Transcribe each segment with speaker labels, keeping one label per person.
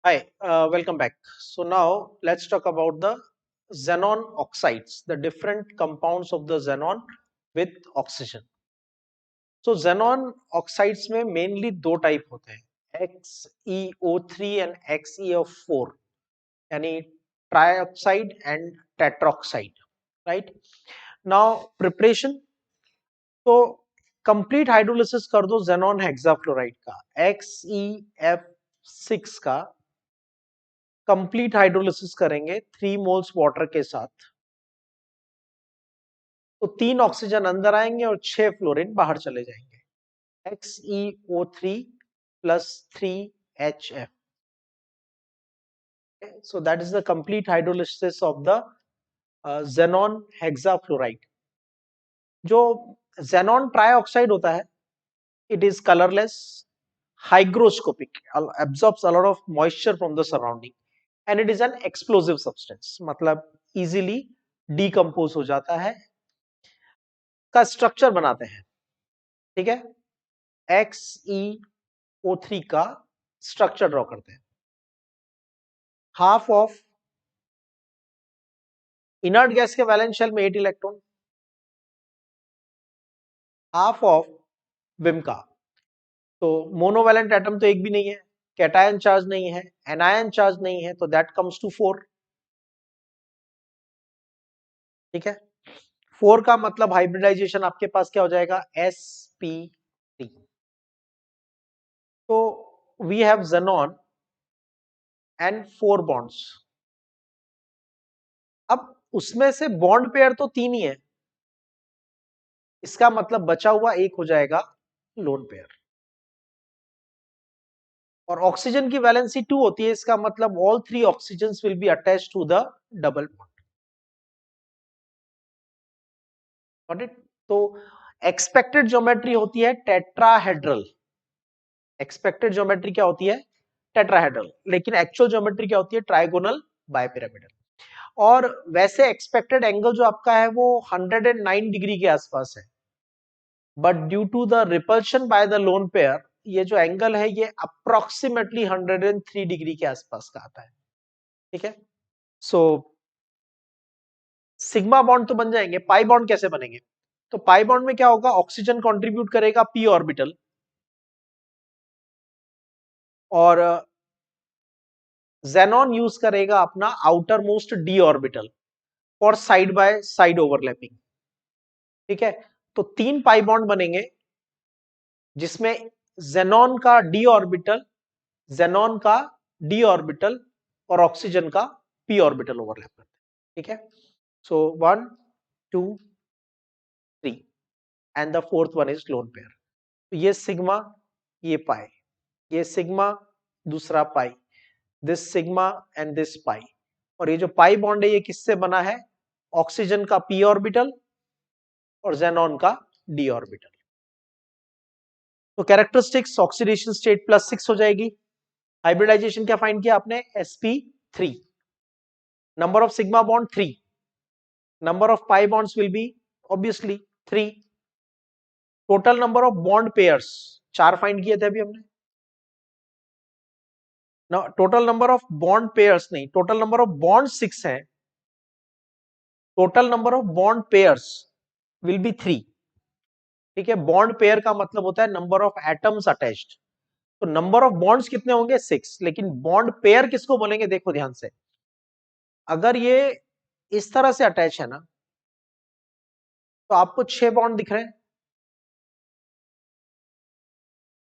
Speaker 1: Hi, welcome back. So now let's talk about the xenon oxides, the different compounds of the xenon with oxygen. So xenon oxides में mainly दो type होते हैं, XeO3 and XeO4, यानी trioxide and tetroxide, right? Now preparation, तो complete hydrolysis कर दो xenon hexafluoride का, XeF6 का कंप्लीट हाइड्रोलिसिस करेंगे 3 मोल्स वाटर के साथ, तो 3 ऑक्सीजन अंदर आएंगे और 6 फ्लोरीन बाहर चले जाएंगे। XeO3 plus 3HF. So that is the complete hydrolysis of the xenon hexafluoride. जो xenon trioxide होता है, it is colorless, hygroscopic, absorbs a lot of moisture from the surrounding, and it is an explosive substance, मतलब easily decompose हो जाता है, का structure बनाते हैं। ठीक है, XeO3 का स्ट्रक्चर ड्रॉ करते हैं। हाफ ऑफ इनर्ट गैस के वैलेंस शेल में 8 इलेक्ट्रॉन, हाफ ऑफ विम का, तो मोनोवैलेंट एटम तो एक भी नहीं है, कैटायन चार्ज नहीं है, एनायन चार्ज नहीं है, तो दैट कम्स टू 4। ठीक है, 4 का मतलब हाइब्रिडाइजेशन आपके पास क्या हो जाएगा, sp3। तो we have xenon and 4 bonds. अब उसमें से बॉन्ड पेयर तो 3 ही है, इसका मतलब बचा हुआ एक हो जाएगा लोन पेयर, और ऑक्सीजन की वैलेंसी 2 होती है, इसका मतलब all 3 oxygen will be attached to the double bond. Got it? तो एक्सपेक्टेड ज्योमेट्री होती है टेट्राहेड्रल। एक्सपेक्टेड ज्योमेट्री क्या होती है, टेट्राहेड्रल, लेकिन एक्चुअल ज्योमेट्री क्या होती है, ट्राइगोनल बायपिरामिडल। और वैसे एक्सपेक्टेड एंगल जो आपका है वो 109 डिग्री के आसपास है, but due to the repulsion by the lone pair, ये जो एंगल है ये अप्रोक्सीमेटली 103 डिग्री के आसपास का आता है। ठीक है, सो सिग्मा बॉन्ड तो बन जाएंगे, पाई बॉन्ड कैसे बनेंगे? तो पाई बॉन्ड में क्या होगा, ऑक्सीजन कंट्रीब्यूट करेगा पी ऑर्बिटल, और xenon यूज करेगा अपना outer most D orbital for side by side overlapping. ठीक है, तो 3 पाई बॉन्ड बनेंगे जिसमें xenon का डी ऑर्बिटल, xenon का डी ऑर्बिटल और ऑक्सीजन का पी ऑर्बिटल ओवरलैप करते हैं। ठीक है, so 1 2 3 and the fourth one is lone pair. तो ये सिग्मा, ये पाई, ये सिग्मा, दूसरा pi, this sigma and this pi, और ये जो पाई बॉन्ड है ये किससे बना है, ऑक्सीजन का पी ऑर्बिटल और xenon का डी ऑर्बिटल। तो कैरेक्टरिस्टिक्स, ऑक्सीडेशन स्टेट +6 हो जाएगी। हाइब्रिडाइजेशन क्या फाइंड किया आपने, sp3। Number of sigma bond 3, number of pi bonds will be obviously 3। Total number of bond pairs 4 find किए थे अभी हमने ना, total number of bond pairs नहीं, टोटल नंबर ऑफ बॉन्ड 6 है, total number of bond pairs will be 3। ठीक है, bond pair का मतलब होता है नंबर ऑफ एटम्स अटैच्ड, तो नंबर ऑफ बॉन्ड्स कितने होंगे 6, लेकिन बॉन्ड पेयर किसको बोलेंगे, देखो ध्यान से, अगर ये इस तरह से अटैच है ना, तो आपको 6 बॉन्ड दिख रहे हैं,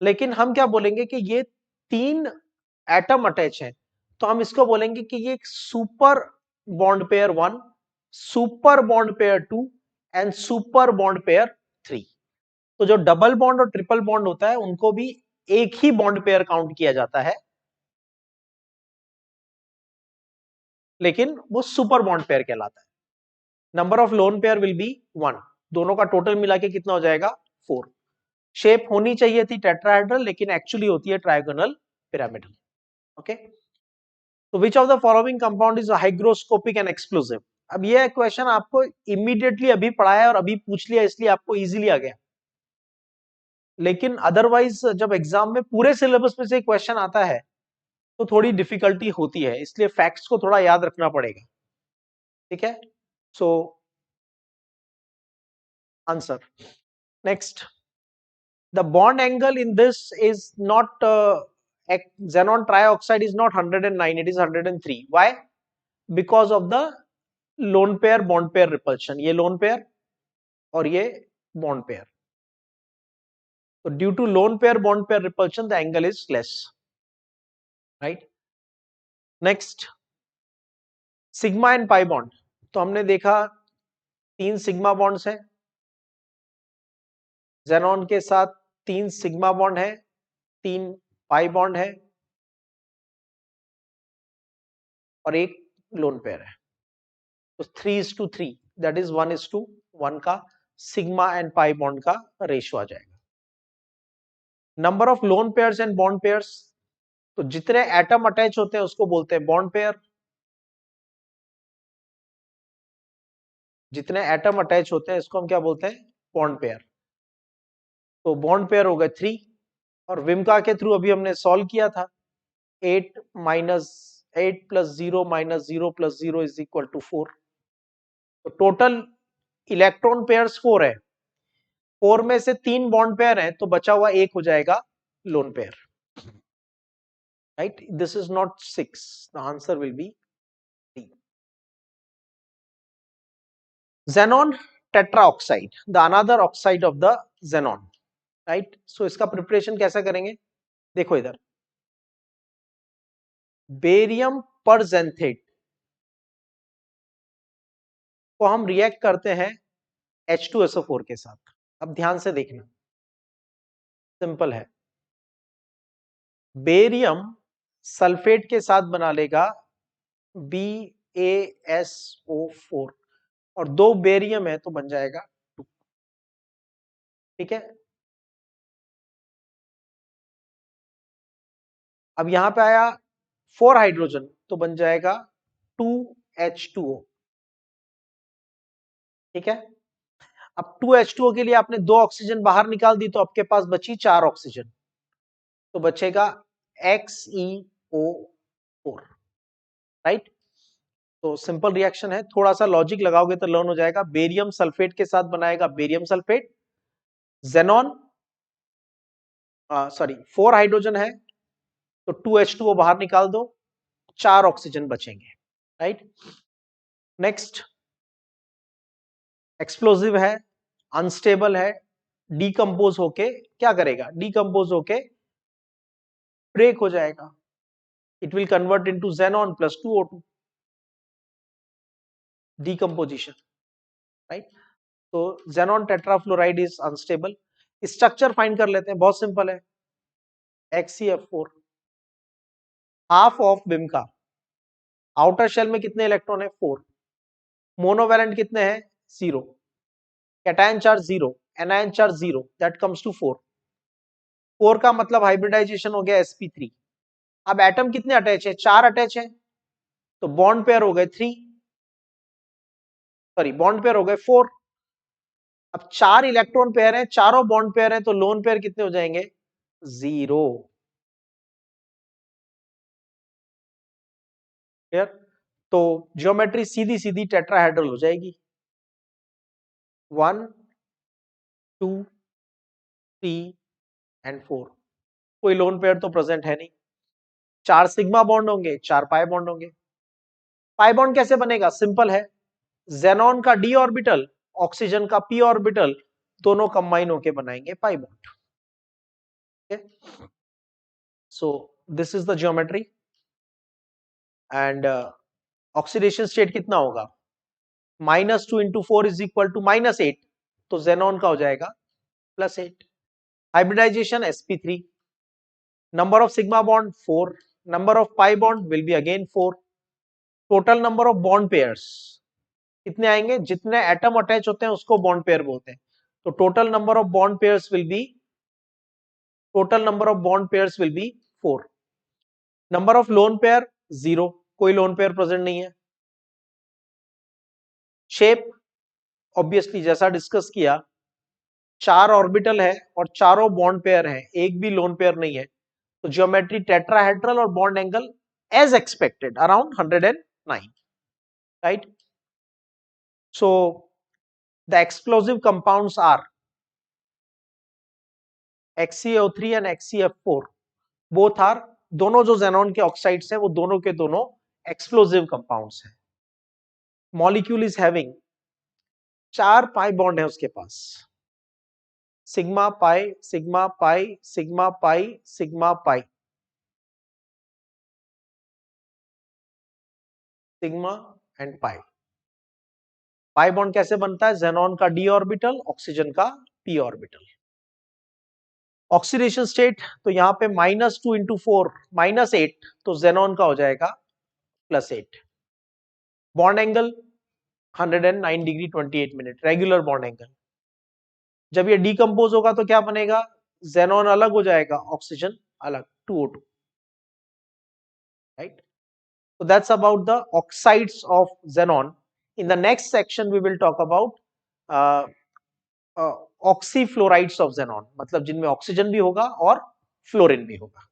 Speaker 1: लेकिन हम क्या बोलेंगे कि ये 3 एटम अटैच है, तो हम इसको बोलेंगे कि ये super bond pair 1, super bond pair 2 and super bond pair 3। तो जो डबल बॉन्ड और ट्रिपल बॉन्ड होता है उनको भी एक ही बॉन्ड पेयर काउंट किया जाता है, लेकिन वो सुपर बॉन्ड पेयर कहलाता है। Number of lone pair will be 1, दोनों का टोटल मिला के कितना हो जाएगा 4। शेप होनी चाहिए थी टेट्राहेड्रल, लेकिन एक्चुअली होती है ट्रायगोनल पिरामिडल। ओके, तो which of the following compound is hygroscopic and explosive? अब ये क्वेश्चन आपको इमीडिएटली अभी पढ़ा है और अभी पूछ लिया, इसलिए आपको इजीली आ गया, लेकिन अदरवाइज जब एग्जाम में पूरे सिलेबस में से क्वेश्चन आता है तो थोड़ी डिफिकल्टी होती है, इसलिए फैक्ट्स को थोड़ा याद रखना पड़ेगा, ठीक है। So answer next, the bond angle in this is not xenon trioxide is not 109, it is 103. Why? Because of the lone pair bond pair repulsion. ये lone pair और ये bond pair. So due to lone pair bond pair repulsion, the angle is less. Right? Next, sigma and pi bond. तो हमने देखा 3 sigma bonds हैं, xenon के साथ 3 sigma bond है, 3 पाई बॉन्ड है और एक लोन पेयर है। तो 3:3 दैट इज 1:1 का सिग्मा एंड पाई बॉन्ड का रेशियो आ जाएगा। Number of lone pairs and bond pairs, तो जितने एटम अटैच होते हैं उसको बोलते हैं बॉन्ड पेयर, जितने एटम अटैच होते हैं इसको हम क्या बोलते हैं, बॉन्ड पेयर। तो बॉन्ड पेयर हो गए 3 और विमका के थ्रू अभी हमने सॉल्व किया था, 8 + 0 - 0 + 0 इज इक्वल टू 4। तो टोटल इलेक्ट्रॉन पेयर्स 4 है, 4 में से 3 बॉन्ड पेयर है तो बचा हुआ एक हो जाएगा lone pair. Right, this is not 6, the answer will be D. Xenon tetraoxide, the another oxide of the xenon, right? So इसका प्रिपरेशन कैसा करेंगे, देखो इधर, बेरियम परजेंथेट को हम रिएक्ट करते हैं H2SO4 के साथ। अब ध्यान से देखना, सिंपल है, बेरियम सल्फेट के साथ बना लेगा BaSO4 और 2 बेरियम है तो बन जाएगा 2, ठीक है। अब यहां पे आया 4 हाइड्रोजन तो बन जाएगा 2H2O, ठीक है। अब 2H2O के लिए आपने 2 ऑक्सीजन बाहर निकाल दी तो आपके पास बची 4 ऑक्सीजन, तो बचेगा XeO4, राइट। तो सिंपल रिएक्शन है, थोड़ा सा लॉजिक लगाओगे तो लर्न हो जाएगा। बेरियम सल्फेट के साथ बनाएगा barium sulphate, xenon sorry 4 hydrogen है तो 2H2O बाहर निकाल दो, 4 ऑक्सीजन बचेंगे, राइट। नेक्स्ट, एक्सप्लोजिव है, अनस्टेबल है, डीकंपोज होके क्या करेगा, डीकंपोज होके ब्रेक हो जाएगा, it will convert into xenon + 2O2, decomposition, right. तो xenon tetrafluoride is unstable. Structure find कर लेते हैं, बहुत सिंपल है, XeF4, हाफ ऑफ बिमका, आउटर शेल में कितने इलेक्ट्रॉन है, 4, मोनोवैलेंट कितने हैं, 0, cation charge 0, anion charge 0, that comes to 4, 4 का मतलब हाइब्रिडाइजेशन हो गया sp3। अब एटम कितने अटैच है, 4 अटैच है, तो बॉन्ड पेयर हो गए 3, सॉरी बॉन्ड पेयर हो गए 4। अब 4 इलेक्ट्रॉन पेयर हैं, चारों बॉन्ड पेयर हैं, तो लोन पेयर कितने हो जाएंगे, 0, क्लियर। तो ज्योमेट्री सीधी सीधी टेट्राहेड्रल हो जाएगी, 1 2 3 एंड 4, कोई लोन पेयर तो प्रेजेंट है नहीं, 4 सिग्मा बॉन्ड होंगे, 4 पाई बॉन्ड होंगे। पाई बॉन्ड कैसे बनेगा, सिंपल है, जेनॉन का d ऑर्बिटल, ऑक्सीजन का p ऑर्बिटल, दोनों कंबाइन होके बनाएंगे pi bond, so this is the geometry. And oxidation state कितना होगा, -2 × 4 इज इक्वल टू -8, तो जेनॉन का हो जाएगा +8, hybridisation sp3, number of sigma bond 4, number of pi bond will be again 4, total number of bond pairs कितने आएंगे, जितने atom attach होते हैं उसको बॉन्ड पेयर बोलते हैं, तो total number of bond pairs will be 4, number of lone pair 0, कोई लोन पेयर प्रेजेंट नहीं है। शेप ऑब्वियसली जैसा डिस्कस किया, 4 ऑर्बिटल है और चारों बॉन्ड पेयर है, एक भी लोन पेयर नहीं है, तो ज्योमेट्री टेट्राहेड्रल और bond angle as expected around 109, right? So the explosive compounds are XeO3 and XeF4, both are, दोनों जो xenon के ऑक्साइड्स हैं वो दोनों के दोनों एक्सप्लोसिव कंपाउंड्स हैं। Molecule is having 4 pi bond है उसके पास, sigma pi sigma pi sigma pi sigma pi, sigma and pi. Pi bond कैसे बनता है? xenon का d ऑर्बिटल, ऑक्सीजन का p ऑर्बिटल। ऑक्सीडेशन स्टेट तो यहाँ पे -2 × 4 -8, तो xenon का हो जाएगा +8। Bond angle 109 degree 28 minute, regular bond angle. जब ये डिकम्पोज होगा तो क्या बनेगा? xenon अलग हो जाएगा, ऑक्सीजन अलग, 2O2, right? So that's about the oxides of xenon. In the next section we will talk about oxyfluorides of xenon, मतलब जिनमें ऑक्सीजन भी होगा और फ्लोरीन भी होगा।